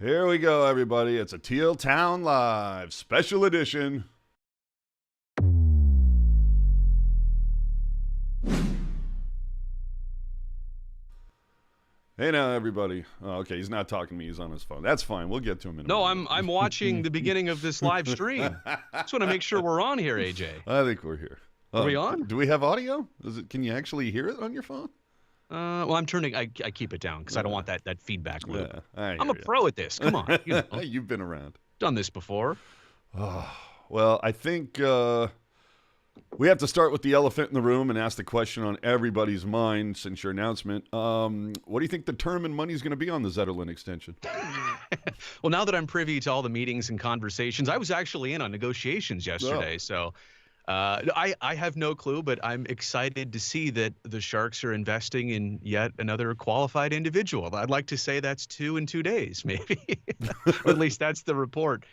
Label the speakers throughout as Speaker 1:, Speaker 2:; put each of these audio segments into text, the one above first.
Speaker 1: Here we go, everybody. It's a Teal Town Live special edition. Hey now, everybody. Oh, okay, he's not talking to me. He's on his phone. That's fine. We'll get to him in a minute.
Speaker 2: No, I'm watching the beginning of this live stream. Just want to make sure we're on here, AJ.
Speaker 1: I think we're here.
Speaker 2: Are we on?
Speaker 1: Do we have audio? Can you actually hear it on your phone?
Speaker 2: Well, I'm turning. I keep it down because I don't want that feedback loop.
Speaker 1: Yeah,
Speaker 2: I'm a pro at this. Come on,
Speaker 1: You've been around.
Speaker 2: Done this before.
Speaker 1: Oh, well, I think we have to start with the elephant in the room and ask the question on everybody's mind since your announcement. What do you think the term and money is going to be on the Zetterlund extension?
Speaker 2: Well, now that I'm privy to all the meetings and conversations, I was actually in on negotiations yesterday, so I have no clue, but I'm excited to see that the Sharks are investing in yet another qualified individual. I'd like to say that's 2 in 2 days, maybe, or at least that's the report.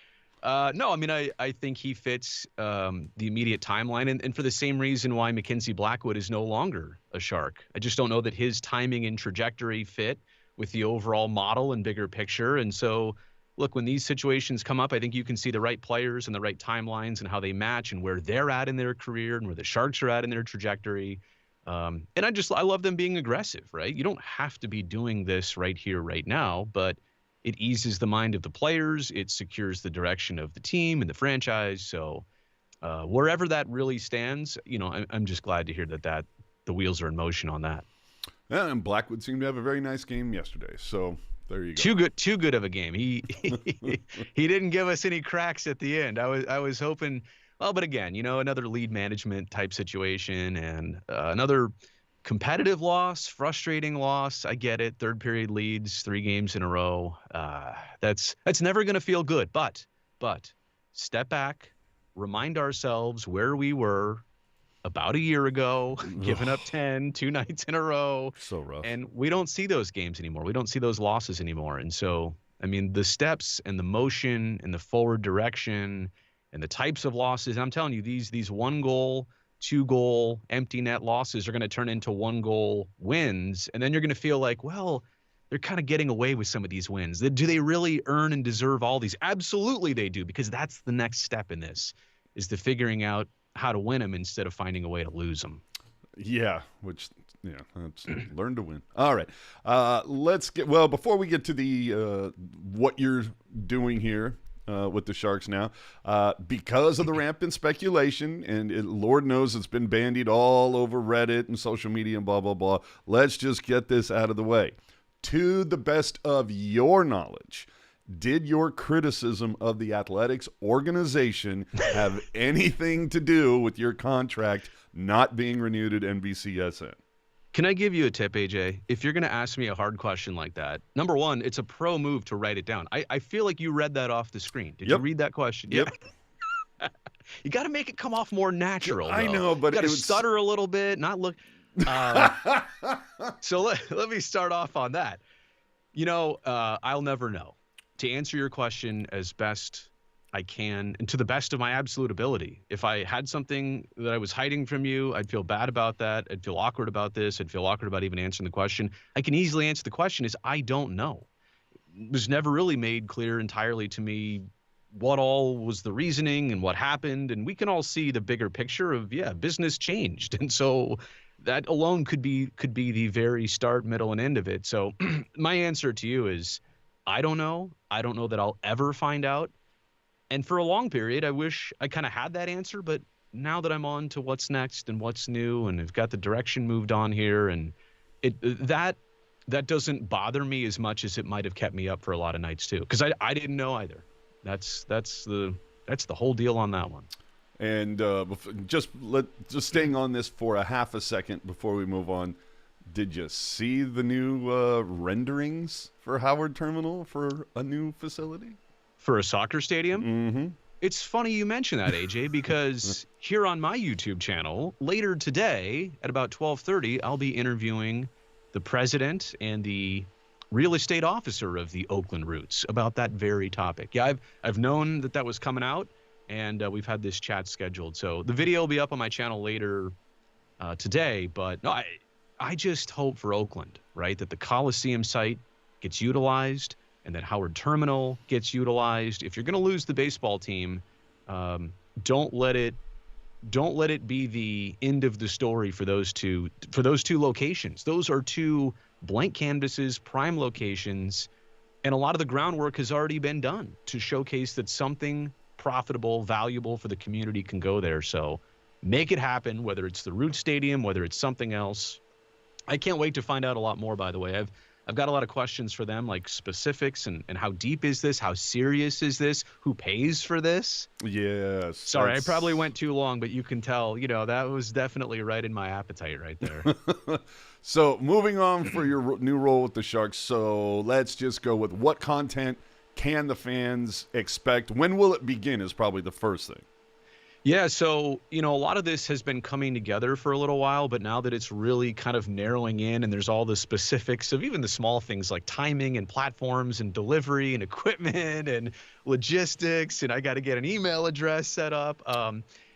Speaker 2: No, I mean, I think he fits the immediate timeline, and for the same reason why Mackenzie Blackwood is no longer a Shark. I just don't know that his timing and trajectory fit with the overall model and bigger picture. And so, look, when these situations come up, I think you can see the right players and the right timelines and how they match and where they're at in their career and where the Sharks are at in their trajectory. And I love them being aggressive, right? You don't have to be doing this right here, right now, but it eases the mind of the players. It secures the direction of the team and the franchise. So wherever that really stands, I'm just glad to hear that the wheels are in motion on that.
Speaker 1: Yeah, and Blackwood seemed to have a very nice game yesterday. So there you go.
Speaker 2: Too good of a game. He didn't give us any cracks at the end. I was hoping, well, but again, another lead management type situation and another competitive loss, frustrating loss. I get it. Third period leads, 3 games in a row. That's never going to feel good. But step back, remind ourselves where we were about a year ago, giving up 10, 2 nights in a row.
Speaker 1: So rough.
Speaker 2: And we don't see those games anymore. We don't see those losses anymore. And so, I mean, the steps and the motion and the forward direction and the types of losses, I'm telling you, these 1-goal, 2-goal empty net losses are going to turn into 1-goal wins. And then you're going to feel like, well, they're kind of getting away with some of these wins. Do they really earn and deserve all these? Absolutely they do, because that's the next step in this, is the figuring out how to win them instead of finding a way to lose them.
Speaker 1: Yeah, that's learn to win. All right. Before we get to the what you're doing here with the Sharks now, because of the rampant speculation, and Lord knows it's been bandied all over Reddit and social media and blah, blah, blah, let's just get this out of the way. To the best of your knowledge, did your criticism of the Athletics organization have anything to do with your contract not being renewed at NBCSN?
Speaker 2: Can I give you a tip, AJ? If you're going to ask me a hard question like that, number one, it's a pro move to write it down. I feel like you read that off the screen. Did you read that question?
Speaker 1: Yep.
Speaker 2: Yeah. You got to make it come off more natural.
Speaker 1: I know, but
Speaker 2: you got to stutter a little bit, not look. So let me start off on that. I'll never know. To answer your question as best I can and to the best of my absolute ability. If I had something that I was hiding from you, I'd feel bad about that. I'd feel awkward about this. I'd feel awkward about even answering the question. I can easily answer the question is I don't know. It was never really made clear entirely to me what all was the reasoning and what happened. And we can all see the bigger picture of, business changed. And so that alone could be the very start, middle, and end of it. So my answer to you is I don't know. I don't know that I'll ever find out. And for a long period, I wish I kind of had that answer. But now that I'm on to what's next and what's new, and I've got the direction moved on here, and that doesn't bother me as much as it might have kept me up for a lot of nights too, because I didn't know either. That's the whole deal on that one.
Speaker 1: And just staying on this for a half a second before we move on. Did you see the new renderings for Howard Terminal for a new facility?
Speaker 2: For a soccer stadium?
Speaker 1: Mm-hmm.
Speaker 2: It's funny you mention that, AJ, because here on my YouTube channel, later today at about 12:30, I'll be interviewing the president and the real estate officer of the Oakland Roots about that very topic. Yeah, I've known that was coming out, and we've had this chat scheduled. So the video will be up on my channel later today, but no, I just hope for Oakland, right, that the Coliseum site gets utilized, and that Howard Terminal gets utilized. If you're going to lose the baseball team, don't let it be the end of the story for those two locations. Those are two blank canvases, prime locations, and a lot of the groundwork has already been done to showcase that something profitable, valuable for the community can go there. So make it happen, whether it's the Root Stadium, whether it's something else. I can't wait to find out a lot more, by the way. I've got a lot of questions for them, like specifics and how deep is this? How serious is this? Who pays for this?
Speaker 1: Yes.
Speaker 2: Sorry, I probably went too long, but you can tell, that was definitely right in my appetite right there.
Speaker 1: So moving on for your new role with the Sharks. So let's just go with what content can the fans expect? When will it begin is probably the first thing.
Speaker 2: Yeah, so, a lot of this has been coming together for a little while, but now that it's really kind of narrowing in and there's all the specifics of even the small things like timing and platforms and delivery and equipment and logistics, and I got to get an email address set up.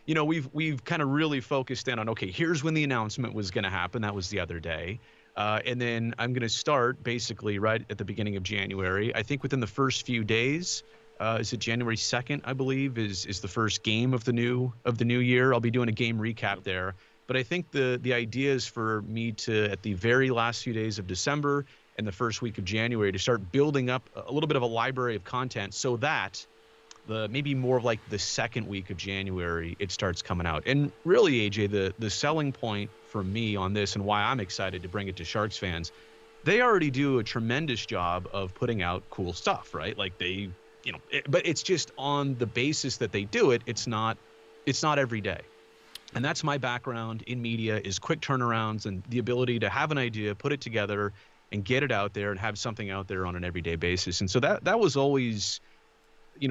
Speaker 2: We've kind of really focused in on, okay, here's when the announcement was going to happen. That was the other day. And then I'm going to start basically right at the beginning of January. I think within the first few days, is it January 2nd, I believe, is the first game of the new year. I'll be doing a game recap there. But I think the idea is for me to, at the very last few days of December and the first week of January, to start building up a little bit of a library of content so that maybe more of like the second week of January, it starts coming out. And really, AJ, the selling point for me on this and why I'm excited to bring it to Sharks fans, they already do a tremendous job of putting out cool stuff, right? Like but it's just on the basis that they do it. It's not every day. And that's my background in media, is quick turnarounds and the ability to have an idea, put it together and get it out there and have something out there on an everyday basis. And so that was always,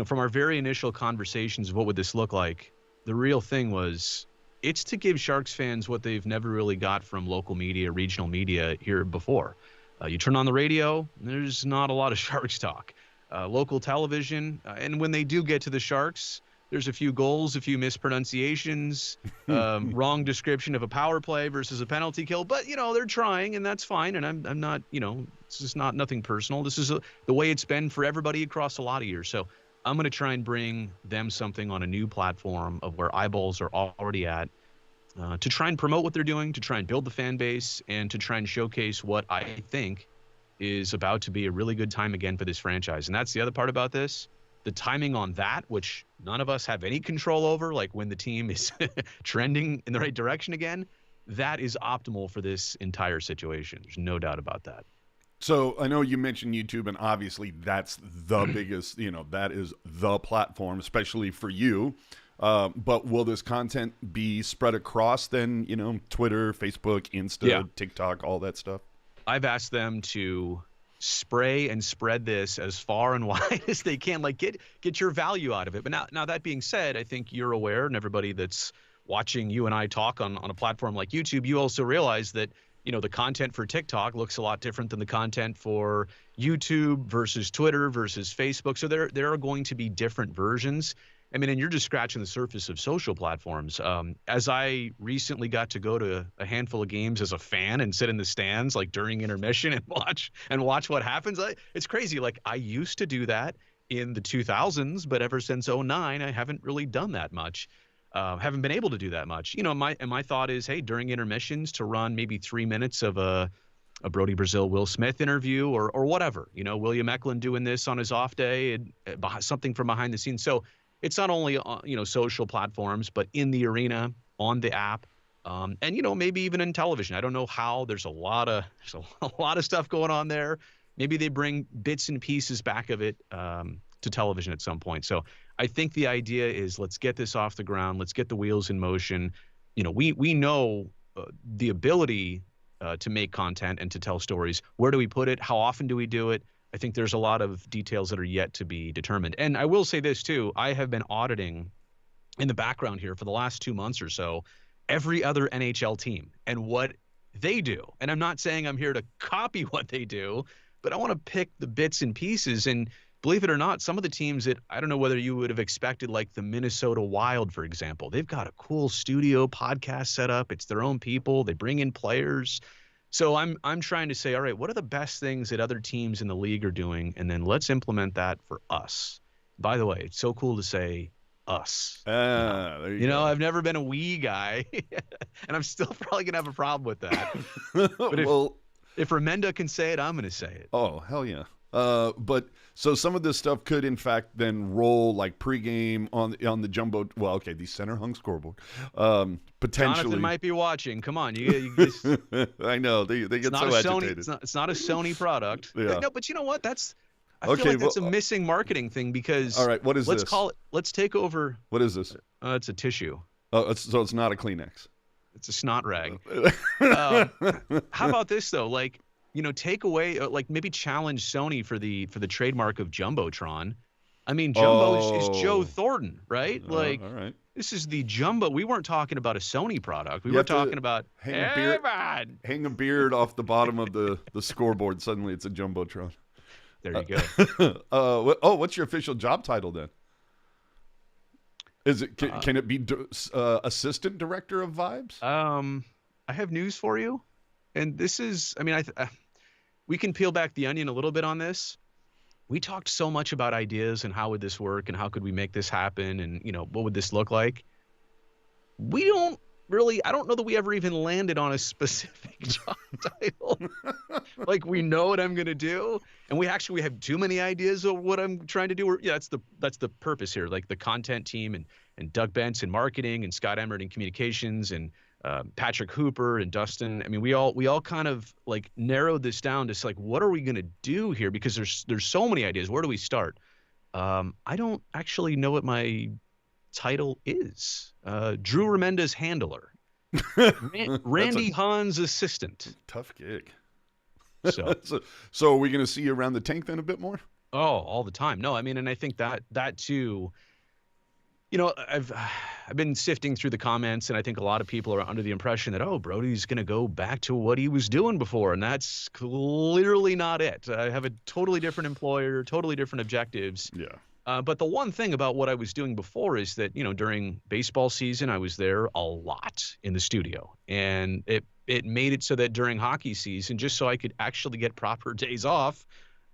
Speaker 2: from our very initial conversations of what would this look like, the real thing was it's to give Sharks fans what they've never really got from local media, regional media here before. You turn on the radio, there's not a lot of Sharks talk. Local television, and when they do get to the Sharks, there's a few goals, a few mispronunciations, wrong description of a power play versus a penalty kill. But they're trying, and that's fine. And I'm not, it's just nothing personal. This is the way it's been for everybody across a lot of years. So I'm going to try and bring them something on a new platform of where eyeballs are already at, to try and promote what they're doing, to try and build the fan base, and to try and showcase what I think is about to be a really good time again for this franchise. And that's the other part about this. The timing on that, which none of us have any control over, like when the team is trending in the right direction again, that is optimal for this entire situation. There's no doubt about that.
Speaker 1: So I know you mentioned YouTube, and obviously that's the biggest, that is the platform, especially for you. But will this content be spread across then, Twitter, Facebook, Insta, TikTok, all that stuff?
Speaker 2: I've asked them to spray and spread this as far and wide as they can, like get your value out of it. But now that being said, I think you're aware, and everybody that's watching you and I talk on a platform like YouTube, you also realize that, the content for TikTok looks a lot different than the content for YouTube versus Twitter versus Facebook. So there are going to be different versions. I mean, and you're just scratching the surface of social platforms. As I recently got to go to a handful of games as a fan and sit in the stands, like during intermission, and watch what happens. It's crazy. Like, I used to do that in the 2000s, but ever since 2009, I haven't really done that much. Haven't been able to do that much. My thought is, hey, during intermissions, to run maybe 3 minutes of a Brodie Brazil, Will Smith interview or whatever. William Eklund doing this on his off day, and something from behind the scenes. So it's not only on, social platforms, but in the arena, on the app, and maybe even in television. I don't know how. There's a lot of stuff going on there. Maybe they bring bits and pieces back of it to television at some point. So I think the idea is, let's get this off the ground. Let's get the wheels in motion. We know the ability to make content and to tell stories. Where do we put it? How often do we do it? I think there's a lot of details that are yet to be determined. And I will say this too, I have been auditing in the background here for the last 2 months or so, every other NHL team and what they do. And I'm not saying I'm here to copy what they do, but I want to pick the bits and pieces. And believe it or not, some of the teams that I don't know whether you would have expected, like the Minnesota Wild, for example, they've got a cool studio podcast set up. It's their own people. They bring in players. So I'm trying to say, all right, what are the best things that other teams in the league are doing, and then let's implement that for us. By the way, it's so cool to say us.
Speaker 1: There you go.
Speaker 2: I've never been a we guy, and I'm still probably gonna have a problem with that. But if Remenda can say it, I'm gonna say it.
Speaker 1: Oh, hell yeah. But so some of this stuff could in fact then roll like pregame on the jumbo. Well, okay, the center hung scoreboard. Potentially,
Speaker 2: Jonathan might be watching. Come on, you just,
Speaker 1: I know they get so agitated.
Speaker 2: It's not a Sony product.
Speaker 1: Yeah.
Speaker 2: No, but you know what? I feel like that's a missing marketing thing because.
Speaker 1: All right, what is this?
Speaker 2: Let's take over.
Speaker 1: What is this?
Speaker 2: It's a tissue.
Speaker 1: Oh, so it's not a Kleenex.
Speaker 2: It's a snot rag. How about this though? Like, take away, like maybe challenge Sony for the trademark of Jumbotron. I mean, Jumbo is Joe Thornton, right? Like,
Speaker 1: all right.
Speaker 2: This is the Jumbo. We weren't talking about a Sony product. We were talking about
Speaker 1: hang a beard off the bottom of the scoreboard. Suddenly, it's a Jumbotron.
Speaker 2: There you
Speaker 1: go. What's your official job title then? Is it can it be assistant director of Vibes?
Speaker 2: I have news for you, and this is. I mean, we can peel back the onion a little bit on this. We talked so much about ideas and how would this work and how could we make this happen and what would this look like. I don't know that we ever even landed on a specific job title. Like, we know what I'm going to do, and we have too many ideas of what I'm trying to do. That's the purpose here. Like the content team and Doug Bentz in marketing and Scott Emmert in communications and Patrick Hooper and Dustin. I mean, we all kind of like narrowed this down to like, what are we going to do here? Because there's so many ideas. Where do we start? I don't actually know what my title is. Drew Remenda's handler. Randy Hahn's assistant.
Speaker 1: Tough gig.
Speaker 2: So
Speaker 1: are we going to see you around the tank then a bit more?
Speaker 2: Oh, all the time. No, I mean, and I think that too. I've been sifting through the comments, and I think a lot of people are under the impression that, Brodie's going to go back to what he was doing before, and that's clearly not it. I have a totally different employer, totally different objectives.
Speaker 1: Yeah.
Speaker 2: But the one thing about what I was doing before is that, during baseball season, I was there a lot in the studio, and it made it so that during hockey season, just so I could actually get proper days off,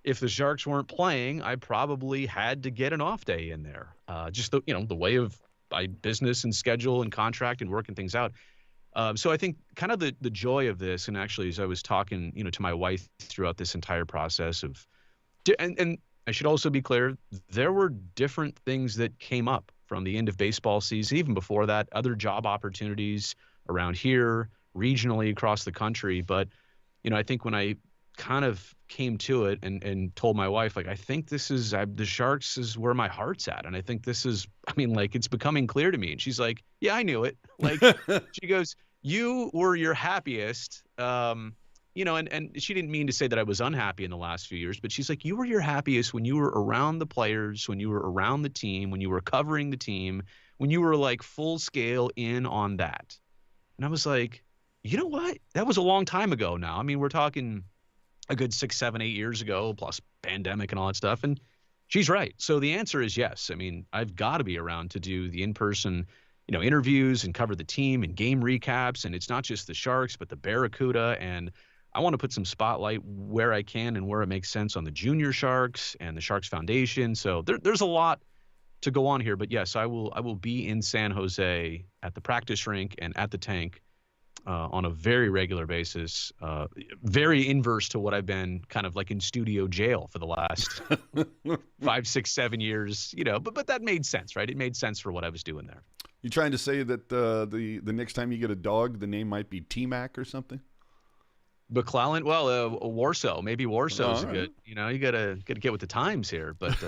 Speaker 2: if the Sharks weren't playing, I probably had to get an off day in there. Just the way of my business and schedule and contract and working things out. So I think kind of the joy of this, and actually as I was talking, to my wife throughout this entire process and I should also be clear, there were different things that came up from the end of baseball season, even before that, other job opportunities around here, regionally across the country. But, I think when I kind of came to it and told my wife, like, I think this is the Sharks is where my heart's at. And I think this is, it's becoming clear to me. And she's like, yeah, I knew it. Like, she goes, you were your happiest, and she didn't mean to say that I was unhappy in the last few years, but she's like, you were your happiest when you were around the players, when you were around the team, when you were covering the team, when you were like full scale in on that. And I was like, you know what? That was a long time ago now. I mean, we're talking a good 6, 7, 8 years ago, plus pandemic and all that stuff. And she's right. So the answer is yes. I mean, I've got to be around to do the in-person, interviews and cover the team and game recaps. And it's not just the Sharks, but the Barracuda. And I want to put some spotlight where I can and where it makes sense on the Junior Sharks and the Sharks Foundation. So there's a lot to go on here. But yes, I will be in San Jose at the practice rink and at the tank on a very regular basis, very inverse to what I've been kind of like in studio jail for the last 5, 6, 7 years, but that made sense, right? It made sense for what I was doing there.
Speaker 1: You trying to say that the next time you get a dog, the name might be T-Mac or something?
Speaker 2: McClellan, Warsaw, maybe Warsaw's good. You gotta get with the times here. But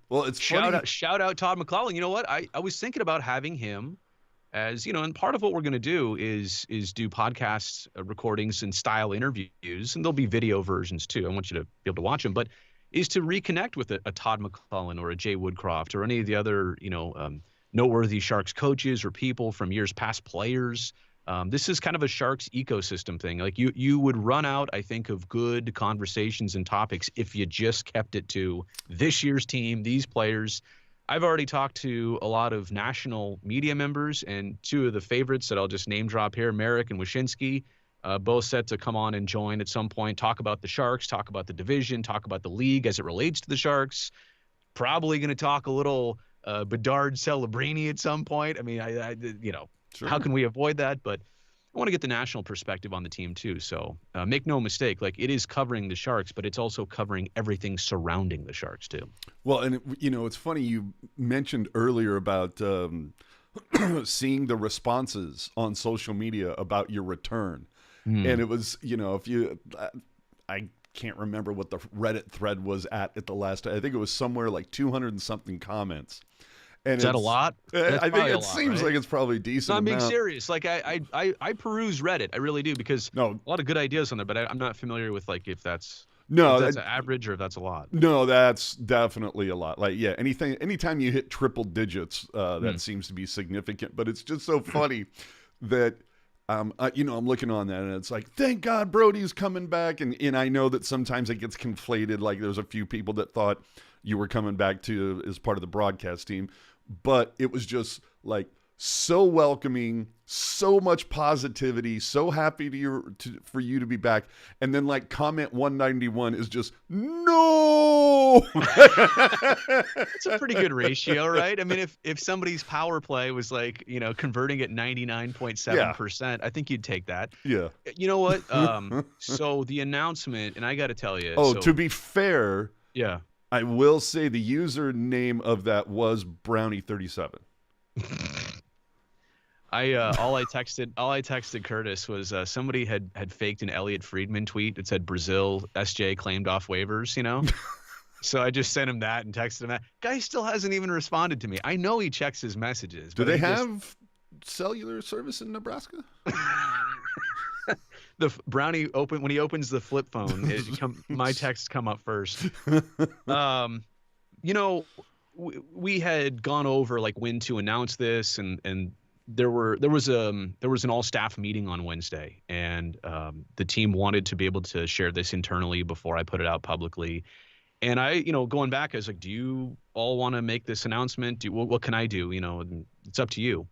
Speaker 1: well, it's
Speaker 2: shout out Todd McClellan. You know what? I was thinking about having him as and part of what we're going to do is do podcast recordings and style interviews, and there'll be video versions too. I want you to be able to watch them, but is to reconnect with a Todd McClellan or a Jay Woodcroft or any of the other noteworthy Sharks coaches or people from years past, players. This is kind of a Sharks ecosystem thing. Like you would run out, I think, of good conversations and topics if you just kept it to this year's team, these players. I've already talked to a lot of national media members, and two of the favorites that I'll just name drop here, Merrick and Wyshynski, both set to come on and join at some point, talk about the Sharks, talk about the division, talk about the league as it relates to the Sharks. Probably going to talk a little Bedard Celebrini at some point. I mean,
Speaker 1: Sure.
Speaker 2: how can we avoid that? But I want to get the national perspective on the team too. So make no mistake, like it is covering the Sharks, but it's also covering everything surrounding the Sharks too.
Speaker 1: Well, and it's funny you mentioned earlier about seeing the responses on social media about your return. And it was, if you, I can't remember what the Reddit thread was at the last, I think it was somewhere like 200 and something comments. And
Speaker 2: is that a lot?
Speaker 1: I think it seems like it's probably decent.
Speaker 2: No, I'm being serious. Like I peruse Reddit. I really do, because a lot of good ideas on there, but I'm not familiar with like if that's average or if that's a lot.
Speaker 1: No, that's definitely a lot. Like, yeah, anytime you hit triple digits, that seems to be significant. But it's just so funny that I'm looking on that and it's like, thank God Brodie's coming back, and I know that sometimes it gets conflated. Like there's a few people that thought you were coming back to as part of the broadcast team, but it was just like so welcoming, so much positivity, so happy for you to be back. And then like comment 191 is just no.
Speaker 2: It's a pretty good ratio, right? I mean, if somebody's power play was like, converting at 99.7%, I think you'd take that.
Speaker 1: Yeah.
Speaker 2: You know what? So the announcement, and I got to tell you.
Speaker 1: To be fair.
Speaker 2: Yeah.
Speaker 1: I will say the username of that was Brownie37.
Speaker 2: All I texted Curtis was somebody had faked an Elliot Friedman tweet that said Brazil SJ claimed off waivers, So I just sent him that and texted him that. Guy still hasn't even responded to me. I know he checks his messages.
Speaker 1: Do they have cellular service in Nebraska?
Speaker 2: The Brownie when he opens the flip phone, my texts come up first. We had gone over like when to announce this, and there was an all staff meeting on Wednesday, and the team wanted to be able to share this internally before I put it out publicly. And I, going back, I was like, do you all want to make this announcement? What can I do? It's up to you.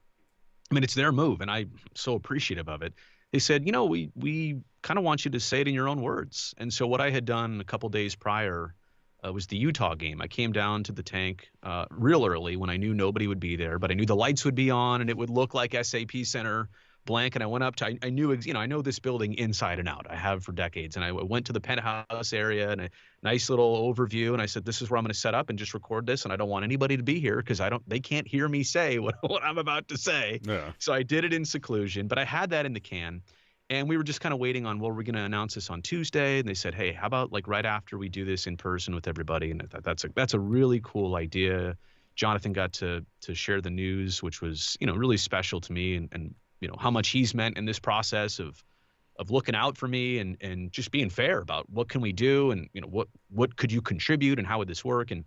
Speaker 2: I mean, it's their move, and I'm so appreciative of it. They said, we kind of want you to say it in your own words. And so what I had done a couple days prior was the Utah game. I came down to the tank real early when I knew nobody would be there, but I knew the lights would be on and it would look like SAP Center blank. And I went up to, I knew, I know this building inside and out. I have for decades. And I went to the penthouse area and a nice little overview. And I said, this is where I'm going to set up and just record this. And I don't want anybody to be here because they can't hear me say what I'm about to say. Yeah. So I did it in seclusion, but I had that in the can. And we were just kind of waiting on, we're going to announce this on Tuesday. And they said, hey, how about like right after we do this in person with everybody? And I thought that's a really cool idea. Jonathan got to share the news, which was, really special to me, and how much he's meant in this process of looking out for me and just being fair about what can we do and, what could you contribute and how would this work? And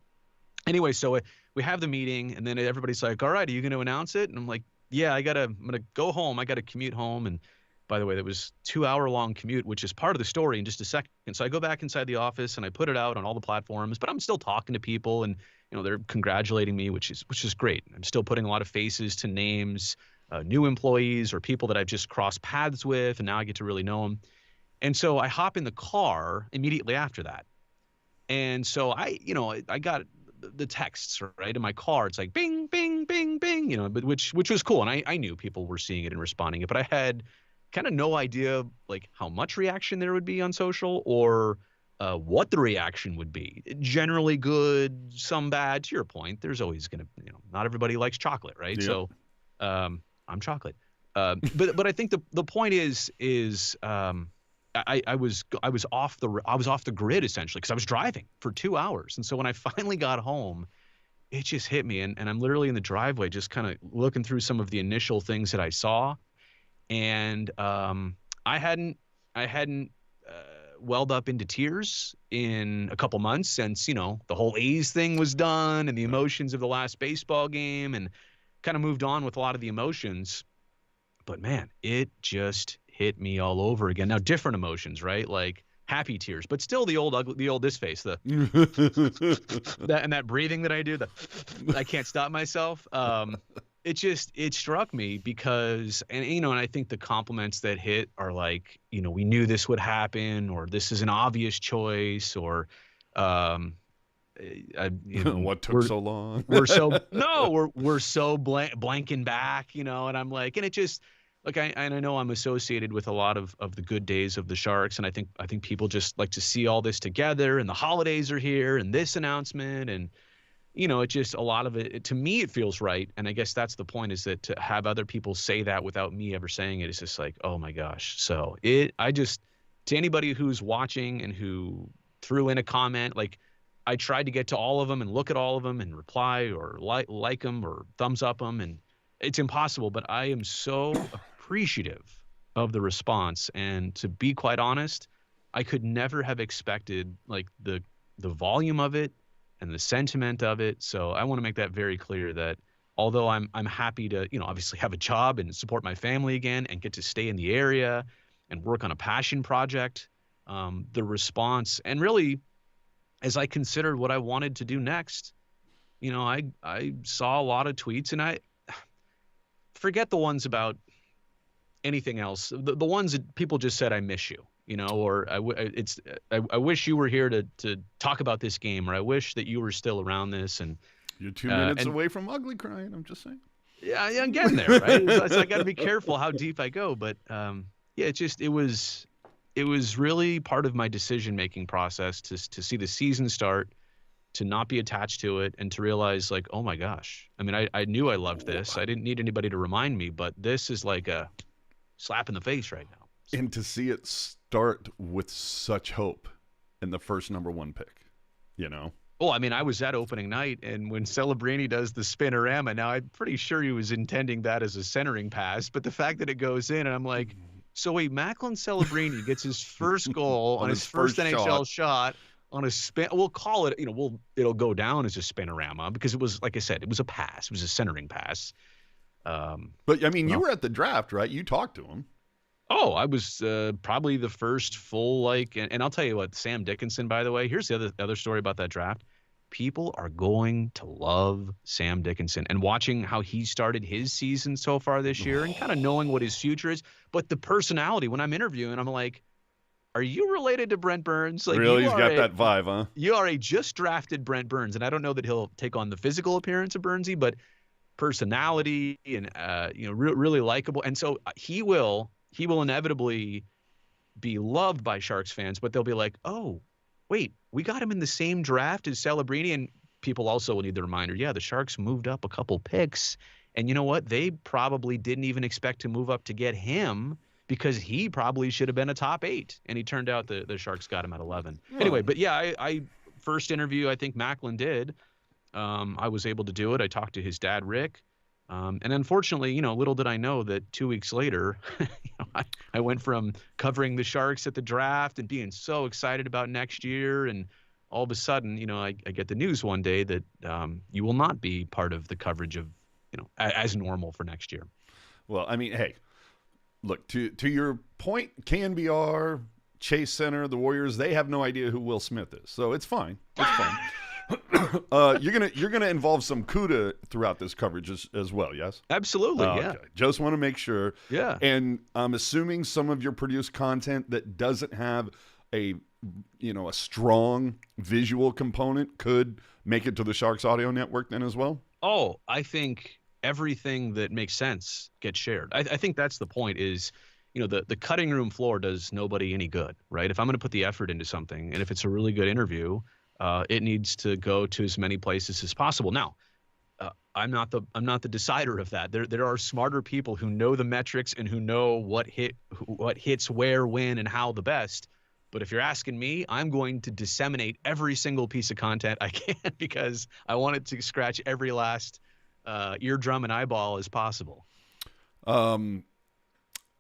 Speaker 2: anyway, so we have the meeting and then everybody's like, all right, are you going to announce it? And I'm like, yeah, I'm going to go home. I got to commute home. And by the way, that was 2-hour-long commute, which is part of the story in just a second. So I go back inside the office and I put it out on all the platforms, but I'm still talking to people and, they're congratulating me, which is great. I'm still putting a lot of faces to names, new employees or people that I've just crossed paths with, and now I get to really know them. And so I hop in the car immediately after that. And so I got the texts right in my car. It's like bing, bing, bing, bing, but which was cool. And I knew people were seeing it and responding it, but I had kind of no idea like how much reaction there would be on social or what the reaction would be. Generally good, some bad. To your point, there's always going to, not everybody likes chocolate, right? Yep. So I'm chocolate. But I think the point is I was off the grid essentially because I was driving for 2 hours. And so when I finally got home, it just hit me. And I'm literally in the driveway just kind of looking through some of the initial things that I saw. And I hadn't welled up into tears in a couple months since, the whole A's thing was done and the emotions of the last baseball game, and kind of moved on with a lot of the emotions. But man, it just hit me all over again. Now, different emotions, right? Like happy tears, but still the old this face, that breathing that I do, I can't stop myself. it struck me because, and I think the compliments that hit are like, we knew this would happen, or this is an obvious choice, or,
Speaker 1: What took so long?
Speaker 2: we're so no, we're so blanking back, and I'm like, and it just like I know I'm associated with a lot of the good days of the Sharks, and I think people just like to see all this together, and the holidays are here, and this announcement, and it just, a lot of it, to me, it feels right. And I guess that's the point, is that to have other people say that without me ever saying it is just like, oh my gosh. So to anybody who's watching and who threw in a comment, like, I tried to get to all of them and look at all of them and reply or like them or thumbs up them. And it's impossible, but I am so appreciative of the response. And to be quite honest, I could never have expected like the volume of it and the sentiment of it. So I want to make that very clear, that although I'm happy to, obviously have a job and support my family again and get to stay in the area and work on a passion project, the response, and really, as I considered what I wanted to do next, I saw a lot of tweets, and I forget the ones about anything else. The ones that people just said, I miss you. Or I wish you were here to talk about this game, or I wish that you were still around this. And
Speaker 1: you're 2 minutes away from ugly crying. I'm just saying.
Speaker 2: Yeah, I'm getting there, right? So I got to be careful how deep I go. But it was really part of my decision-making process to see the season start, to not be attached to it, and to realize, like, oh my gosh. I mean, I knew I loved this. I didn't need anybody to remind me, but this is like a slap in the face right now. So.
Speaker 1: And to see it start with such hope in the first number 1 pick,
Speaker 2: Well, I mean, I was at opening night, and when Celebrini does the spinorama, now I'm pretty sure he was intending that as a centering pass, but the fact that it goes in, and I'm like, so wait, Macklin Celebrini gets his first goal on his first NHL shot on a spin. We'll call it, it'll go down as a spinorama, because it was, like I said, it was a pass. It was a centering pass.
Speaker 1: But I mean, you were at the draft, right? You talked to him.
Speaker 2: Oh, I was probably the first full, and I'll tell you what, Sam Dickinson, by the way, here's the other story about that draft. People are going to love Sam Dickinson, and watching how he started his season so far this year and kind of knowing what his future is. But the personality, when I'm interviewing, I'm like, are you related to Brent Burns? Like,
Speaker 1: really? He's got that vibe, huh?
Speaker 2: You are a just drafted Brent Burns. And I don't know that he'll take on the physical appearance of Burnsy, but personality and, really likable. And so he will inevitably be loved by Sharks fans, but they'll be like, oh, wait, we got him in the same draft as Celebrini. And people also will need the reminder, the Sharks moved up a couple picks. And you know what? They probably didn't even expect to move up to get him, because he probably should have been a top 8. And he turned out the Sharks got him at 11. Oh. Anyway, but I first interview, I think Macklin did. I was able to do it. I talked to his dad, Rick. And unfortunately, little did I know that 2 weeks later, I went from covering the Sharks at the draft and being so excited about next year, and all of a sudden, I get the news one day that you will not be part of the coverage of, as normal for next year.
Speaker 1: Well, I mean, hey, look, to your point, KNBR, Chase Center, the Warriors, they have no idea who Will Smith is, so it's fine. It's fine. You're gonna involve some CUDA throughout this coverage as well, yes?
Speaker 2: Absolutely, yeah.
Speaker 1: Okay. Just want to make sure.
Speaker 2: Yeah.
Speaker 1: And I'm assuming some of your produced content that doesn't have a strong visual component could make it to the Sharks Audio Network then as well?
Speaker 2: Oh, I think everything that makes sense gets shared. I think that's the point, is the cutting room floor does nobody any good, right? If I'm going to put the effort into something, and if it's a really good interview, it needs to go to as many places as possible. Now, I'm not the decider of that. There are smarter people who know the metrics and who know what hits where, when, and how the best. But if you're asking me, I'm going to disseminate every single piece of content I can, because I want it to scratch every last eardrum and eyeball as possible.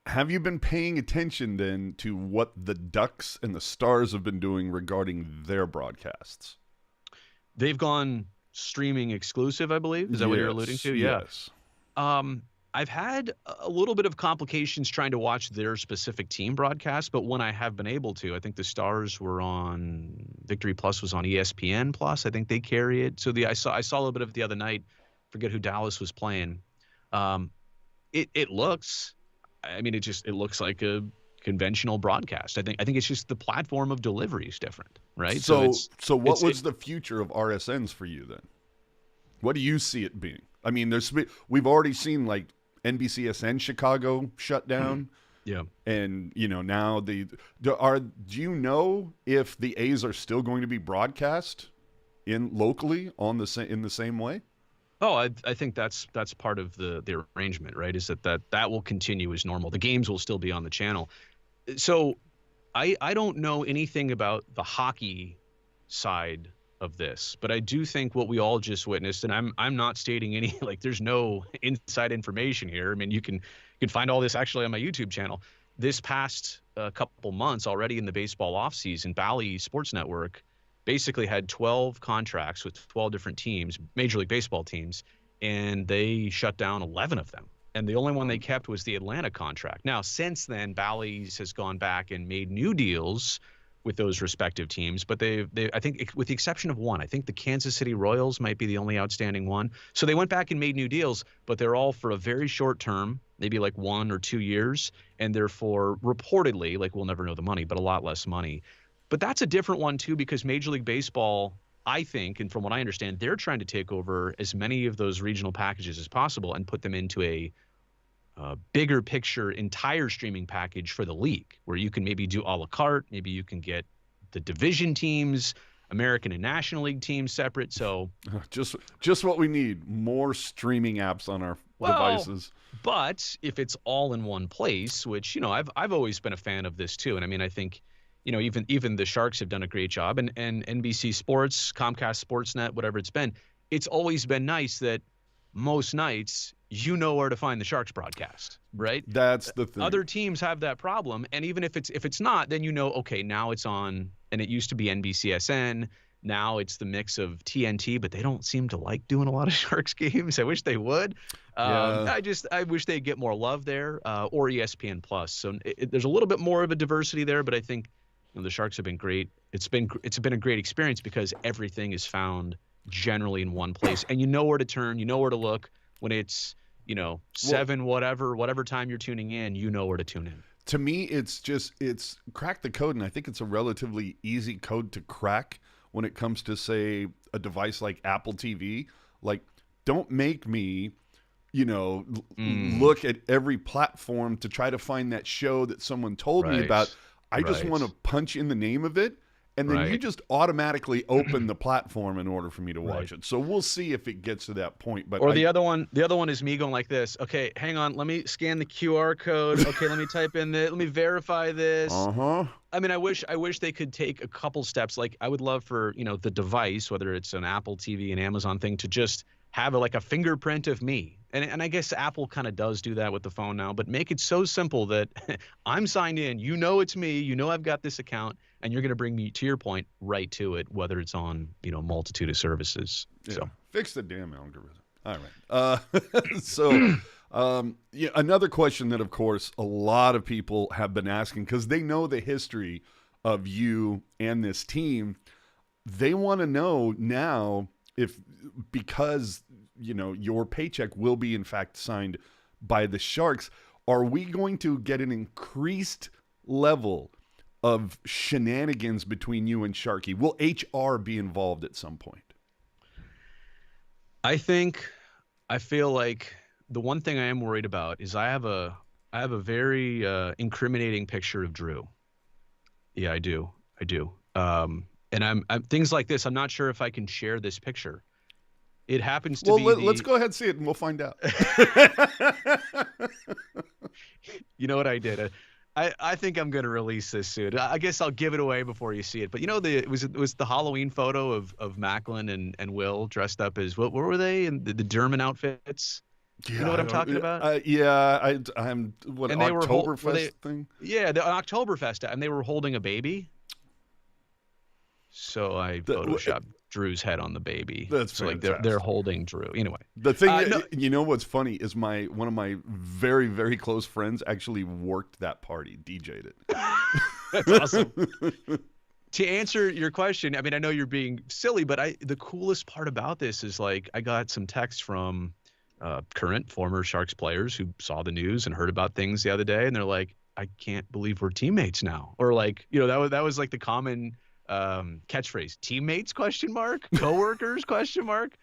Speaker 1: Have you been paying attention then to what the Ducks and the Stars have been doing regarding their broadcasts?
Speaker 2: They've gone streaming exclusive, I believe. Is that what you're alluding to?
Speaker 1: Yes.
Speaker 2: I've had a little bit of complications trying to watch their specific team broadcast, but when I have been able to, I think the Stars were on Victory Plus, was on ESPN Plus. I think they carry it. So I saw a little bit of it the other night. Forget who Dallas was playing. It looks, I mean, it looks like a conventional broadcast. I think it's just the platform of delivery is different, right?
Speaker 1: So what was the future of RSNs for you then? What do you see it being? I mean, we've already seen like NBCSN Chicago shut down.
Speaker 2: Yeah.
Speaker 1: And now do you know if the A's are still going to be broadcast locally in the same way?
Speaker 2: Oh, I think that's part of the arrangement, right? Is that will continue as normal. The games will still be on the channel. So I don't know anything about the hockey side of this, but I do think what we all just witnessed, and I'm not stating any, like, there's no inside information here. I mean, you can find all this actually on my YouTube channel. This past couple months already in the baseball offseason, Bally Sports Network basically had 12 contracts with 12 different teams, Major League Baseball teams, and they shut down 11 of them. And the only one they kept was the Atlanta contract. Now, since then, Bally's has gone back and made new deals with those respective teams, but they I think, with the exception of one, I think the Kansas City Royals might be the only outstanding one. So they went back and made new deals, but they're all for a very short term, maybe like 1 or 2 years, and therefore reportedly, like, we'll never know the money, but a lot less money. But that's a different one too, because Major League Baseball, I think, and from what I understand, they're trying to take over as many of those regional packages as possible and put them into a bigger picture entire streaming package for the league, where you can maybe do a la carte. Maybe you can get the division teams, American and National League teams separate. So
Speaker 1: just what we need, more streaming apps on our devices.
Speaker 2: But if it's all in one place, which, I've always been a fan of this too. And I mean, I think, even the Sharks have done a great job, and NBC Sports, Comcast Sportsnet, whatever it's been, it's always been nice that most nights where to find the Sharks broadcast, right?
Speaker 1: That's the thing.
Speaker 2: Other teams have that problem, and even if it's not, then okay, now it's on, and it used to be NBCSN. Now it's the mix of TNT, but they don't seem to like doing a lot of Sharks games. I wish they would. I wish they'd get more love there, or ESPN Plus. So there's a little bit more of a diversity there, but I think the Sharks have been great. It's been a great experience because everything is found generally in one place, and you know where to turn, you know where to look when it's 7 whatever time you're tuning in, you know where to tune in.
Speaker 1: To me, it's crack the code, and I think it's a relatively easy code to crack when it comes to, say, a device like Apple TV. Like, don't make me look at every platform to try to find that show that someone told me about. I just want to punch in the name of it, and then you just automatically open the platform in order for me to watch it. So we'll see if it gets to that point. But
Speaker 2: the other one is me going like this. Okay, hang on. Let me scan the QR code. Okay, let me type in this. Let me verify this. I mean, I wish they could take a couple steps. Like, I would love for the device, whether it's an Apple TV, an Amazon thing, to just have a fingerprint of me. And I guess Apple kind of does do that with the phone now, but make it so simple that I'm signed in, it's me, I've got this account, and you're going to bring me, to your point, right to it, whether it's on, multitude of services.
Speaker 1: Yeah.
Speaker 2: So
Speaker 1: fix the damn algorithm. All right. So another question that, of course, a lot of people have been asking, because they know the history of you and this team, they want to know now because your paycheck will be in fact signed by the Sharks, are we going to get an increased level of shenanigans between you and Sharky? Will HR be involved at some point?
Speaker 2: I feel like the one thing I am worried about is I have a very incriminating picture of Drew. Yeah, I do. And I'm things like this, I'm not sure if I can share this picture. It happens to be
Speaker 1: let's go ahead and see it, and we'll find out.
Speaker 2: You know what I did? I think I'm going to release this soon. I guess I'll give it away before you see it. But it was the Halloween photo of Macklin and Will dressed up as, what were they, in the German outfits?
Speaker 1: Yeah,
Speaker 2: you know what I'm talking about?
Speaker 1: I'm what, and Oktoberfest thing?
Speaker 2: Yeah, the Oktoberfest, and they were holding a baby. So I photoshopped Drew's head on the baby.
Speaker 1: That's
Speaker 2: so
Speaker 1: fantastic.
Speaker 2: Like they're holding Drew. Anyway,
Speaker 1: the thing, what's funny is one of my very, very close friends actually worked that party, DJ'd it.
Speaker 2: That's awesome. To answer your question, I mean, I know you're being silly, but the coolest part about this is, like, I got some text from current, former Sharks players who saw the news and heard about things the other day, and they're like, I can't believe we're teammates now. Or like, that was like the common catchphrase, teammates, question mark, coworkers, question mark.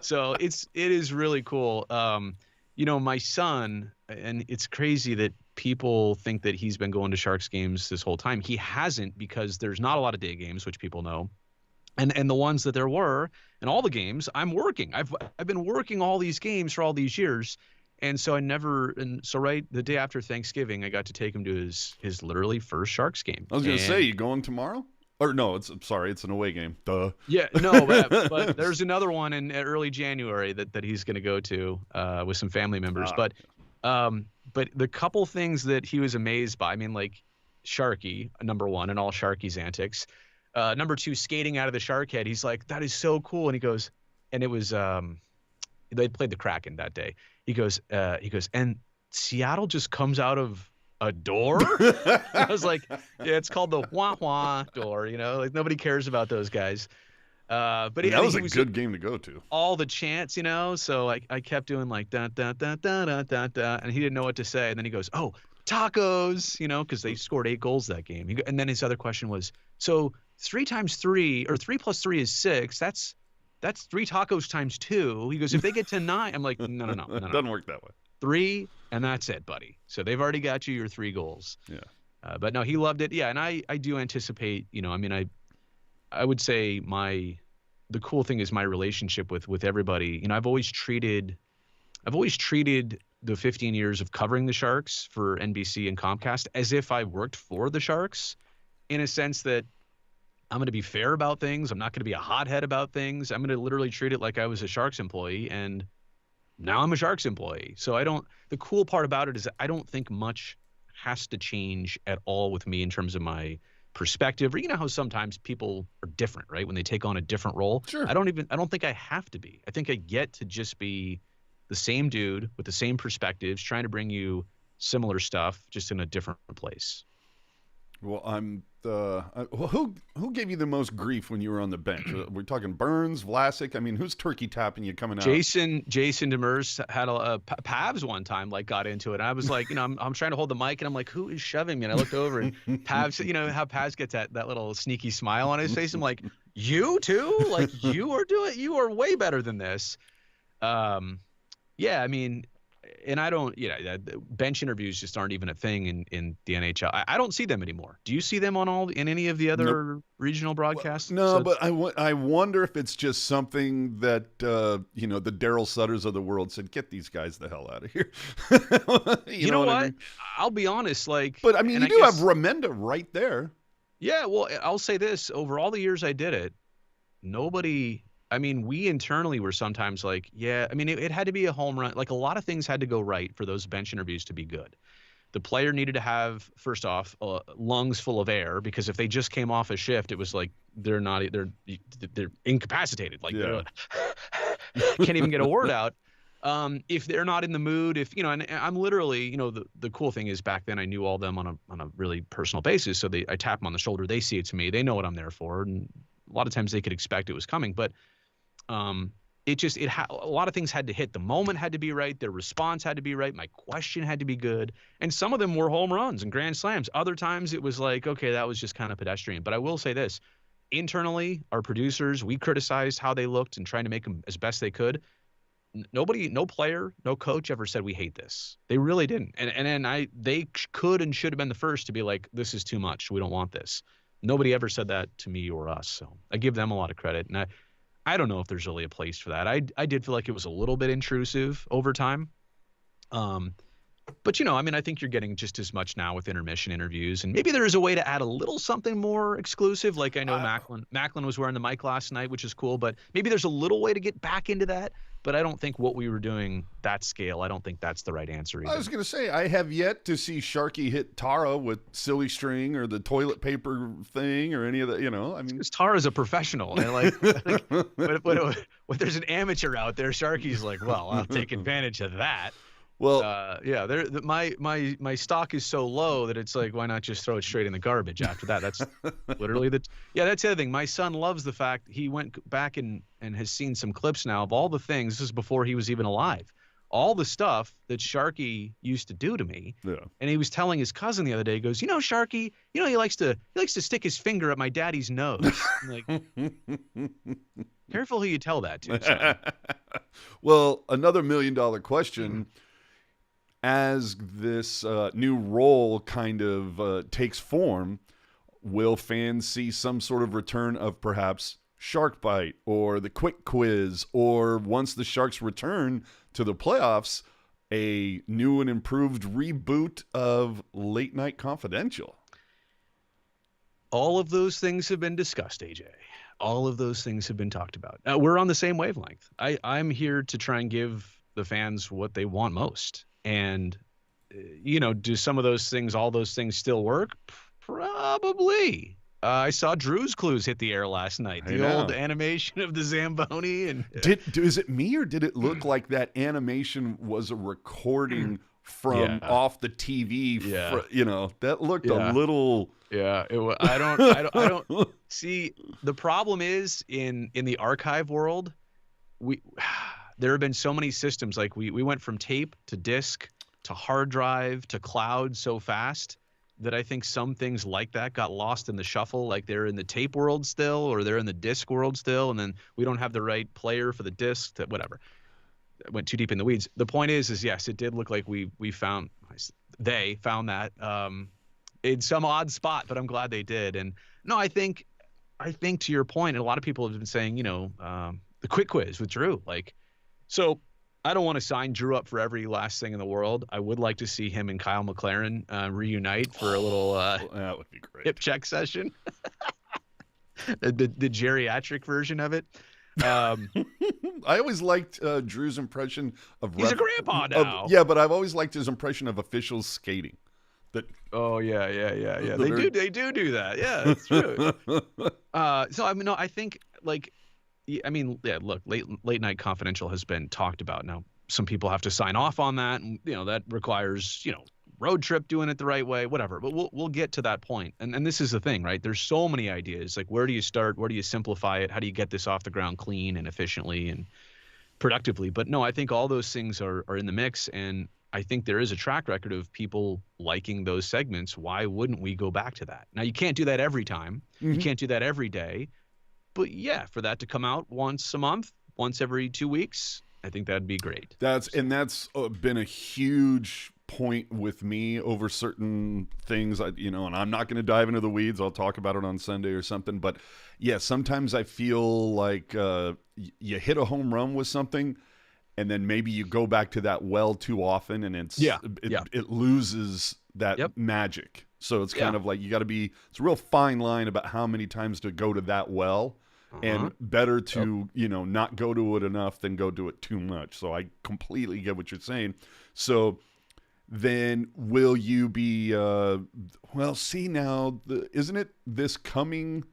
Speaker 2: So it is really cool. My son, and it's crazy that people think that he's been going to Sharks games this whole time. He hasn't, because there's not a lot of day games, which people know. And the ones that there were, and all the games, I'm working. I've been working all these games for all these years. And so right the day after Thanksgiving, I got to take him to his literally first Sharks game.
Speaker 1: I was going to say, you going tomorrow? Or no, it's an away game. Duh.
Speaker 2: Yeah, no, but there's another one in early January that he's going to go to with some family members. But the couple things that he was amazed by, I mean, like Sharky, number one, and all Sharky's antics. Number two, skating out of the Shark head. He's like, that is so cool. And he goes, and it was they played the Kraken that day. He goes, and Seattle just comes out of a door? I was like, yeah, it's called the wah-wah door, like nobody cares about those guys. But
Speaker 1: that was a good game to go to.
Speaker 2: All the chants, so I kept doing like da da da da da da da, and he didn't know what to say. And then he goes, oh, tacos, because they scored 8 goals that game. And then his other question was, so 3 times 3, or 3 plus 3 is 6. That's 3 tacos times 2. He goes, if they get to 9, I'm like, no.
Speaker 1: It doesn't work that way.
Speaker 2: 3, and that's it, buddy. So they've already got you your 3 goals.
Speaker 1: Yeah.
Speaker 2: But no, he loved it. Yeah, and I do anticipate, I would say the cool thing is my relationship with everybody. I've always treated the 15 years of covering the Sharks for NBC and Comcast as if I worked for the Sharks, in a sense that I'm going to be fair about things. I'm not going to be a hothead about things. I'm going to literally treat it like I was a Sharks employee, and now I'm a Sharks employee. So the cool part about it is that I don't think much has to change at all with me in terms of my perspective, or how sometimes people are different, right? When they take on a different role.
Speaker 1: Sure.
Speaker 2: I don't think I have to be. I think I get to just be the same dude with the same perspectives, trying to bring you similar stuff, just in a different place.
Speaker 1: Well, who gave you the most grief when you were on the bench? We're talking Burns, Vlasic. I mean, who's turkey tapping you coming out?
Speaker 2: Jason Demers had a Pavs one time, like, got into it. I was like, I'm trying to hold the mic, and I'm like, who is shoving me? And I looked over, and Pavs, how Pavs gets that little sneaky smile on his face. I'm like, you too? Like, you are way better than this. Yeah, I mean, and I don't, bench interviews just aren't even a thing in the NHL. I don't see them anymore. Do you see them in any of the other regional broadcasts?
Speaker 1: Well, no, but I wonder if it's just something that, the Daryl Sutters of the world said, get these guys the hell out of here.
Speaker 2: you know what? I mean? I'll be honest,
Speaker 1: But I mean, you do have Remenda right there. Yeah,
Speaker 2: well, I'll say this. Over all the years I did it, we internally were sometimes like, it had to be a home run. Like, a lot of things had to go right for those bench interviews to be good. The player needed to have, first off, lungs full of air, because if they just came off a shift, it was like they're incapacitated. Like, can't even get a word out. If they're not in the mood, and I'm literally, the cool thing is, back then I knew all of them on a really personal basis. So I tap them on the shoulder. They see it's me. They know what I'm there for. And a lot of times they could expect it was coming, but a lot of things had to hit. The moment had to be right. Their response had to be right. My question had to be good. And some of them were home runs and grand slams. Other times it was like, okay, that was just kind of pedestrian. But I will say this, internally, our producers, we criticized how they looked and trying to make them as best they could. Nobody, no player, no coach ever said we hate this. They really didn't. And they could and should have been the first to be like, this is too much. We don't want this. Nobody ever said that to me or us. So I give them a lot of credit. And I don't know if there's really a place for that. I did feel like it was a little bit intrusive over time. But, I think you're getting just as much now with intermission interviews. And maybe there is a way to add a little something more exclusive. Like, I know Macklin was wearing the mic last night, which is cool. But maybe there's a little way to get back into that. But I don't think what we were doing, that scale, I don't think that's the right answer either.
Speaker 1: I was going to say, I have yet to see Sharky hit Tara with silly string or the toilet paper thing or any of that,
Speaker 2: Because Tara's a professional. And when there's an amateur out there, Sharky's like, well, I'll take advantage of that.
Speaker 1: Well,
Speaker 2: my stock is so low that it's like, why not just throw it straight in the garbage after that? That's literally that's the other thing. My son loves the fact he went back and has seen some clips now of all the things. This is before he was even alive. all the stuff that Sharky used to do to me.
Speaker 1: Yeah.
Speaker 2: And he was telling his cousin the other day, he goes, Sharky, he likes to stick his finger at my daddy's nose. I'm like, careful who you tell that to, son.
Speaker 1: Well, another $1 million question. As this new role kind of takes form, will fans see some sort of return of perhaps Shark Byte or the Quick Quiz, or once the Sharks return to the playoffs, a new and improved reboot of Late Night Confidential?
Speaker 2: All of those things have been discussed, AJ. All of those things have been talked about. We're on the same wavelength. I'm here to try and give the fans what they want most. And, do some of those things, all those things still work? Probably. I saw Drew's Clues hit the air last night. The old animation of the Zamboni. And
Speaker 1: is it me, or did it look like that animation was a recording from off the TV? That looked a little.
Speaker 2: Yeah, I don't see. The problem is in the archive world, there have been so many systems. Like we went from tape to disc to hard drive to cloud so fast that I think some things like that got lost in the shuffle. Like they're in the tape world still, or they're in the disc world still, and then we don't have the right player for the disc. Whatever. I went too deep in the weeds. The point is yes, it did look like they found that in some odd spot, but I'm glad they did. And no, I think to your point, and a lot of people have been saying, the Quick Quiz with Drew, so I don't want to sign Drew up for every last thing in the world. I would like to see him and Kyle McLaren reunite for a little
Speaker 1: that would be great.
Speaker 2: hip check session. the geriatric version of it.
Speaker 1: I always liked Drew's impression of.
Speaker 2: He's a grandpa now.
Speaker 1: Yeah, but I've always liked his impression of officials skating.
Speaker 2: They do that. Yeah, that's true. I think look, late Night Confidential has been talked about. Now, some people have to sign off on that, and that requires road trip doing it the right way, whatever. But we'll get to that point. And this is the thing, right? There's so many ideas. Like, where do you start? Where do you simplify it? How do you get this off the ground clean and efficiently and productively? But no, I think all those things are in the mix, and I think there is a track record of people liking those segments. Why wouldn't we go back to that? Now, you can't do that every time. Mm-hmm. You can't do that every day. But yeah, for that to come out once a month, once every 2 weeks, I think that'd be great. That's
Speaker 1: been a huge point with me over certain things, and I'm not going to dive into the weeds. I'll talk about it on Sunday or something. But yeah, sometimes I feel like you hit a home run with something, and then maybe you go back to that well too often, and it loses that magic. So it's kind of like it's a real fine line about how many times to go to that well, and better to, not go to it enough than go to it too much. So I completely get what you're saying. So then will you be, isn't it this coming,